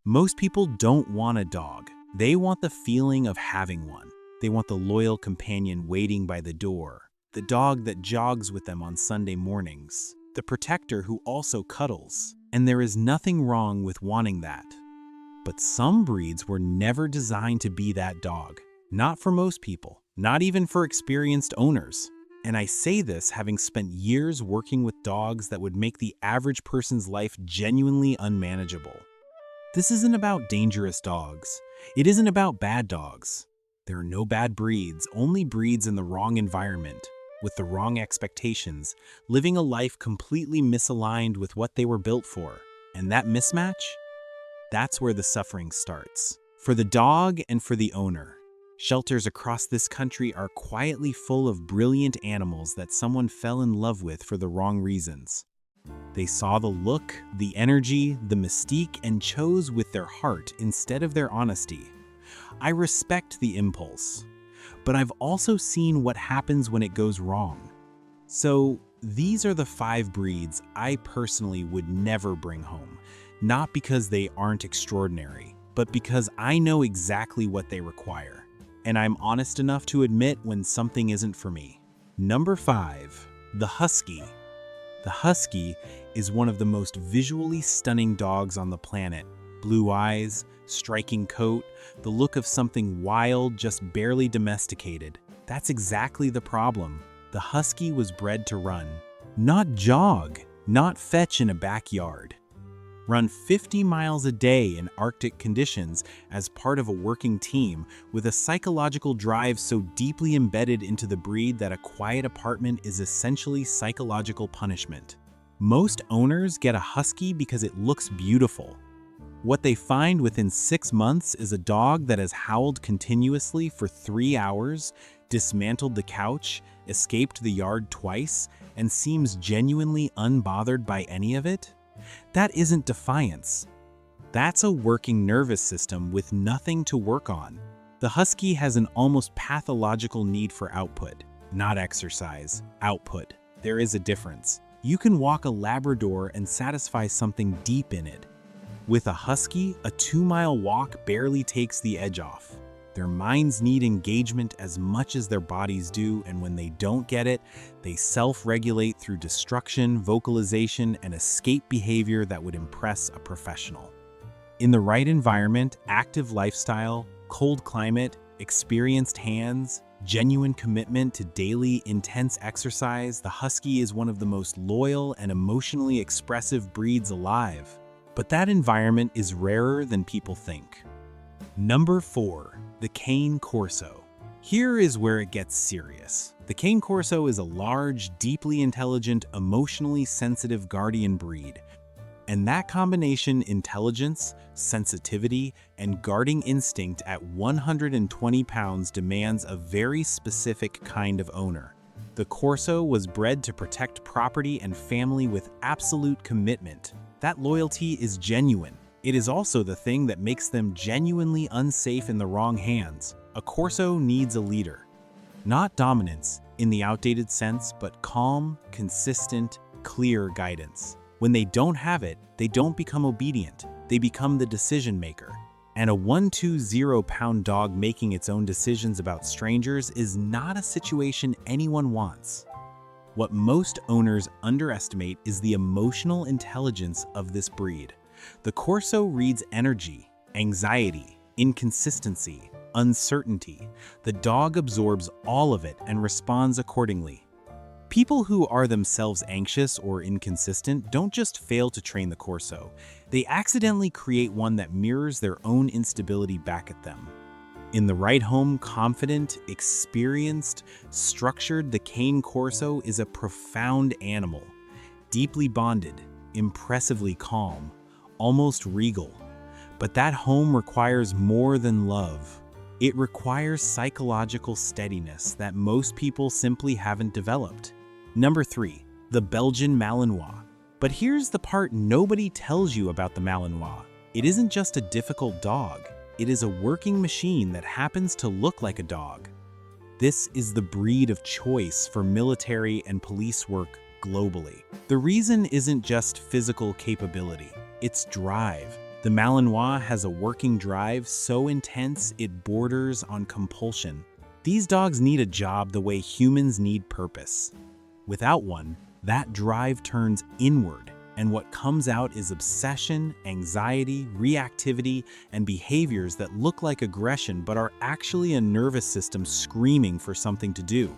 Most people don't want a dog. They want the feeling of having one. They want the loyal companion waiting by the door, the dog that jogs with them on Sunday mornings, the protector who also cuddles. And there is nothing wrong with wanting that. But some breeds were never designed to be that dog. Not for most people, not even for experienced owners. And I say this having spent years working with dogs that would make the average person's life genuinely unmanageable. This isn't about dangerous dogs. It isn't about bad dogs. There are no bad breeds, only breeds in the wrong environment, with the wrong expectations, living a life completely misaligned with what they were built for. And that mismatch? That's where the suffering starts. For the dog and for the owner. Shelters across this country are quietly full of brilliant animals that someone fell in love with for the wrong reasons. They saw the look, the energy, the mystique, and chose with their heart instead of their honesty. I respect the impulse, but I've also seen what happens when it goes wrong. So these are the 5 breeds I personally would never bring home, not because they aren't extraordinary, but because I know exactly what they require. And I'm honest enough to admit when something isn't for me. Number 5, the Husky. The Husky is one of the most visually stunning dogs on the planet. Blue eyes, striking coat, the look of something wild, just barely domesticated. That's exactly the problem. The Husky was bred to run, not jog, not fetch in a backyard. Run 50 miles a day in Arctic conditions as part of a working team with a psychological drive so deeply embedded into the breed that a quiet apartment is essentially psychological punishment. Most owners get a Husky because it looks beautiful. What they find within 6 months is a dog that has howled continuously for 3 hours, dismantled the couch, escaped the yard twice, and seems genuinely unbothered by any of it. That isn't defiance. That's a working nervous system with nothing to work on. The Husky has an almost pathological need for output, not exercise, output. There is a difference. You can walk a Labrador and satisfy something deep in it. With a Husky, a 2-mile walk barely takes the edge off. Their minds need engagement as much as their bodies do, and when they don't get it, they self-regulate through destruction, vocalization, and escape behavior that would impress a professional. In the right environment, active lifestyle, cold climate, experienced hands, genuine commitment to daily, intense exercise, the Husky is one of the most loyal and emotionally expressive breeds alive. But that environment is rarer than people think. Number 4, the Cane Corso. Here is where it gets serious. The Cane Corso is a large, deeply intelligent, emotionally sensitive guardian breed. And that combination, intelligence, sensitivity, and guarding instinct at 120 pounds demands a very specific kind of owner. The Corso was bred to protect property and family with absolute commitment. That loyalty is genuine. It is also the thing that makes them genuinely unsafe in the wrong hands. A Corso needs a leader. Not dominance, in the outdated sense, but calm, consistent, clear guidance. When they don't have it, they don't become obedient. They become the decision maker. And a 120-pound dog making its own decisions about strangers is not a situation anyone wants. What most owners underestimate is the emotional intelligence of this breed. The Corso reads energy, anxiety, inconsistency, uncertainty. The dog absorbs all of it and responds accordingly. People who are themselves anxious or inconsistent don't just fail to train the Corso. They accidentally create one that mirrors their own instability back at them. In the right home, confident, experienced, structured, the Cane Corso is a profound animal, deeply bonded, impressively calm, almost regal. But that home requires more than love. It requires psychological steadiness that most people simply haven't developed. Number 3, the Belgian Malinois. But here's the part nobody tells you about the Malinois. It isn't just a difficult dog. It is a working machine that happens to look like a dog. This is the breed of choice for military and police work globally. The reason isn't just physical capability, it's drive. The Malinois has a working drive so intense it borders on compulsion. These dogs need a job the way humans need purpose. Without one, that drive turns inward, and what comes out is obsession, anxiety, reactivity, and behaviors that look like aggression but are actually a nervous system screaming for something to do.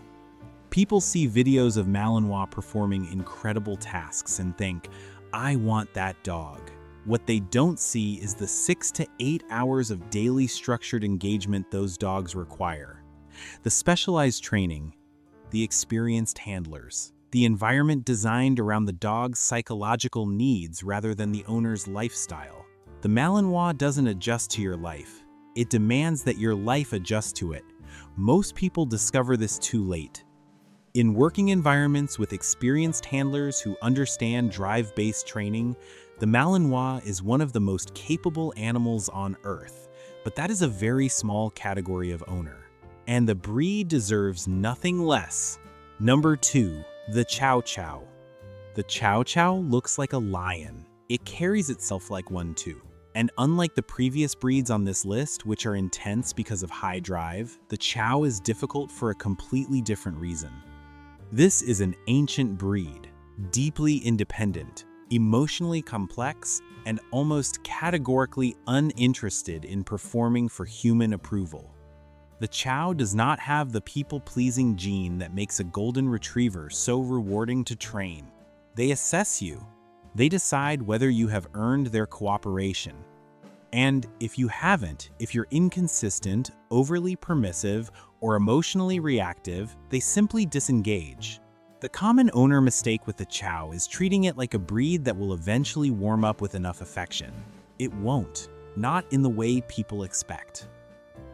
People see videos of Malinois performing incredible tasks and think, "I want that dog." What they don't see is the 6 to 8 hours of daily structured engagement those dogs require. The specialized training, the experienced handlers, the environment designed around the dog's psychological needs rather than the owner's lifestyle. The Malinois doesn't adjust to your life. It demands that your life adjust to it. Most people discover this too late. In working environments with experienced handlers who understand drive-based training, the Malinois is one of the most capable animals on Earth, but that is a very small category of owner. And the breed deserves nothing less. Number 2, the Chow Chow. The Chow Chow looks like a lion. It carries itself like one too. And unlike the previous breeds on this list, which are intense because of high drive, the Chow is difficult for a completely different reason. This is an ancient breed, deeply independent, emotionally complex, and almost categorically uninterested in performing for human approval. The Chow does not have the people-pleasing gene that makes a golden retriever so rewarding to train. They assess you. They decide whether you have earned their cooperation. And if you haven't, if you're inconsistent, overly permissive, or emotionally reactive, they simply disengage. The common owner mistake with the Chow is treating it like a breed that will eventually warm up with enough affection. It won't, not in the way people expect.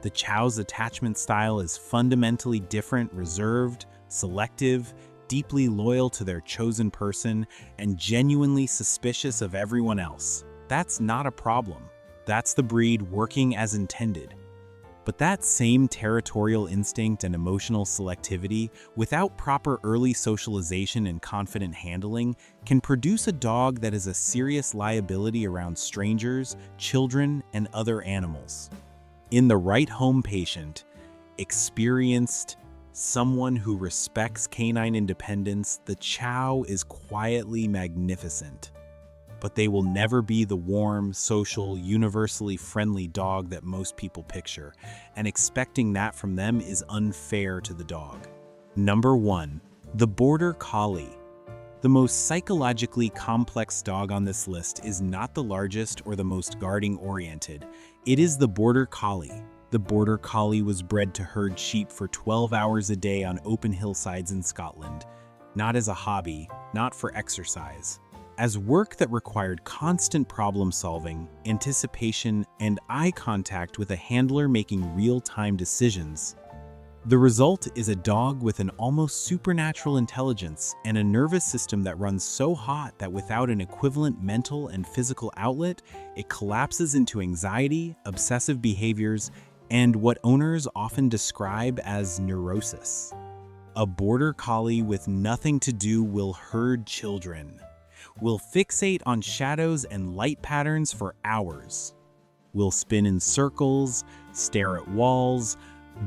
The Chow's attachment style is fundamentally different, reserved, selective, deeply loyal to their chosen person, and genuinely suspicious of everyone else. That's not a problem. That's the breed working as intended. But that same territorial instinct and emotional selectivity, without proper early socialization and confident handling, can produce a dog that is a serious liability around strangers, children, and other animals. In the right home patient, experienced, someone who respects canine independence, the Chow is quietly magnificent. But they will never be the warm, social, universally friendly dog that most people picture, and expecting that from them is unfair to the dog. Number 1, the Border Collie. The most psychologically complex dog on this list is not the largest or the most guarding-oriented. It is the Border Collie. The Border Collie was bred to herd sheep for 12 hours a day on open hillsides in Scotland, not as a hobby, not for exercise. As work that required constant problem-solving, anticipation, and eye contact with a handler making real-time decisions. The result is a dog with an almost supernatural intelligence and a nervous system that runs so hot that without an equivalent mental and physical outlet, it collapses into anxiety, obsessive behaviors, and what owners often describe as neurosis. A Border Collie with nothing to do will herd children, will fixate on shadows and light patterns for hours, will spin in circles, stare at walls,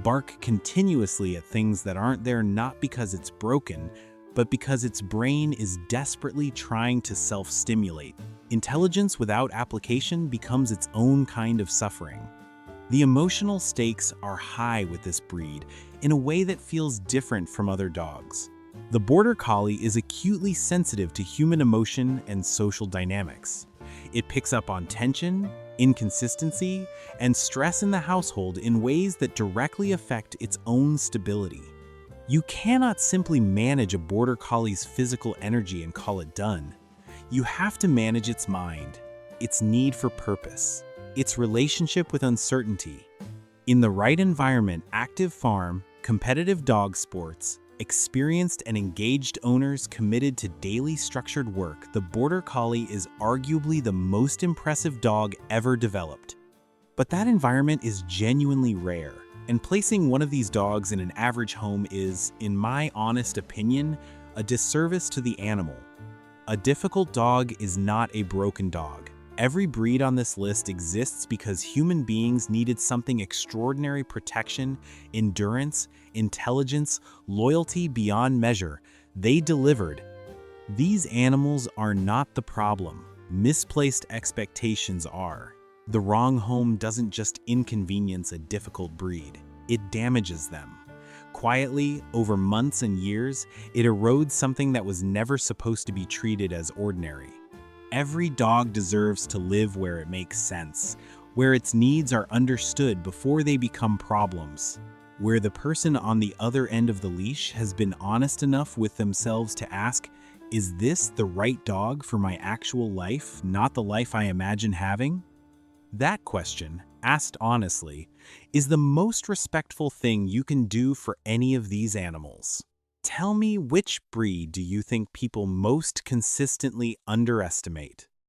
bark continuously at things that aren't there not because it's broken, but because its brain is desperately trying to self-stimulate. Intelligence without application becomes its own kind of suffering. The emotional stakes are high with this breed in a way that feels different from other dogs. The Border Collie is acutely sensitive to human emotion and social dynamics. It picks up on tension, inconsistency, and stress in the household in ways that directly affect its own stability. You cannot simply manage a Border Collie's physical energy and call it done. You have to manage its mind, its need for purpose, its relationship with uncertainty. In the right environment, active farm, competitive dog sports, experienced and engaged owners committed to daily structured work, the Border Collie is arguably the most impressive dog ever developed. But that environment is genuinely rare, and placing one of these dogs in an average home is, in my honest opinion, a disservice to the animal. A difficult dog is not a broken dog, Every breed on this list exists because human beings needed something extraordinary: protection, endurance, intelligence, loyalty beyond measure. They delivered. These animals are not the problem. Misplaced expectations are. The wrong home doesn't just inconvenience a difficult breed, it damages them. Quietly, over months and years, it erodes something that was never supposed to be treated as ordinary. Every dog deserves to live where it makes sense, where its needs are understood before they become problems, where the person on the other end of the leash has been honest enough with themselves to ask, is this the right dog for my actual life, not the life I imagine having? That question, asked honestly, is the most respectful thing you can do for any of these animals. Tell me, which breed do you think people most consistently underestimate?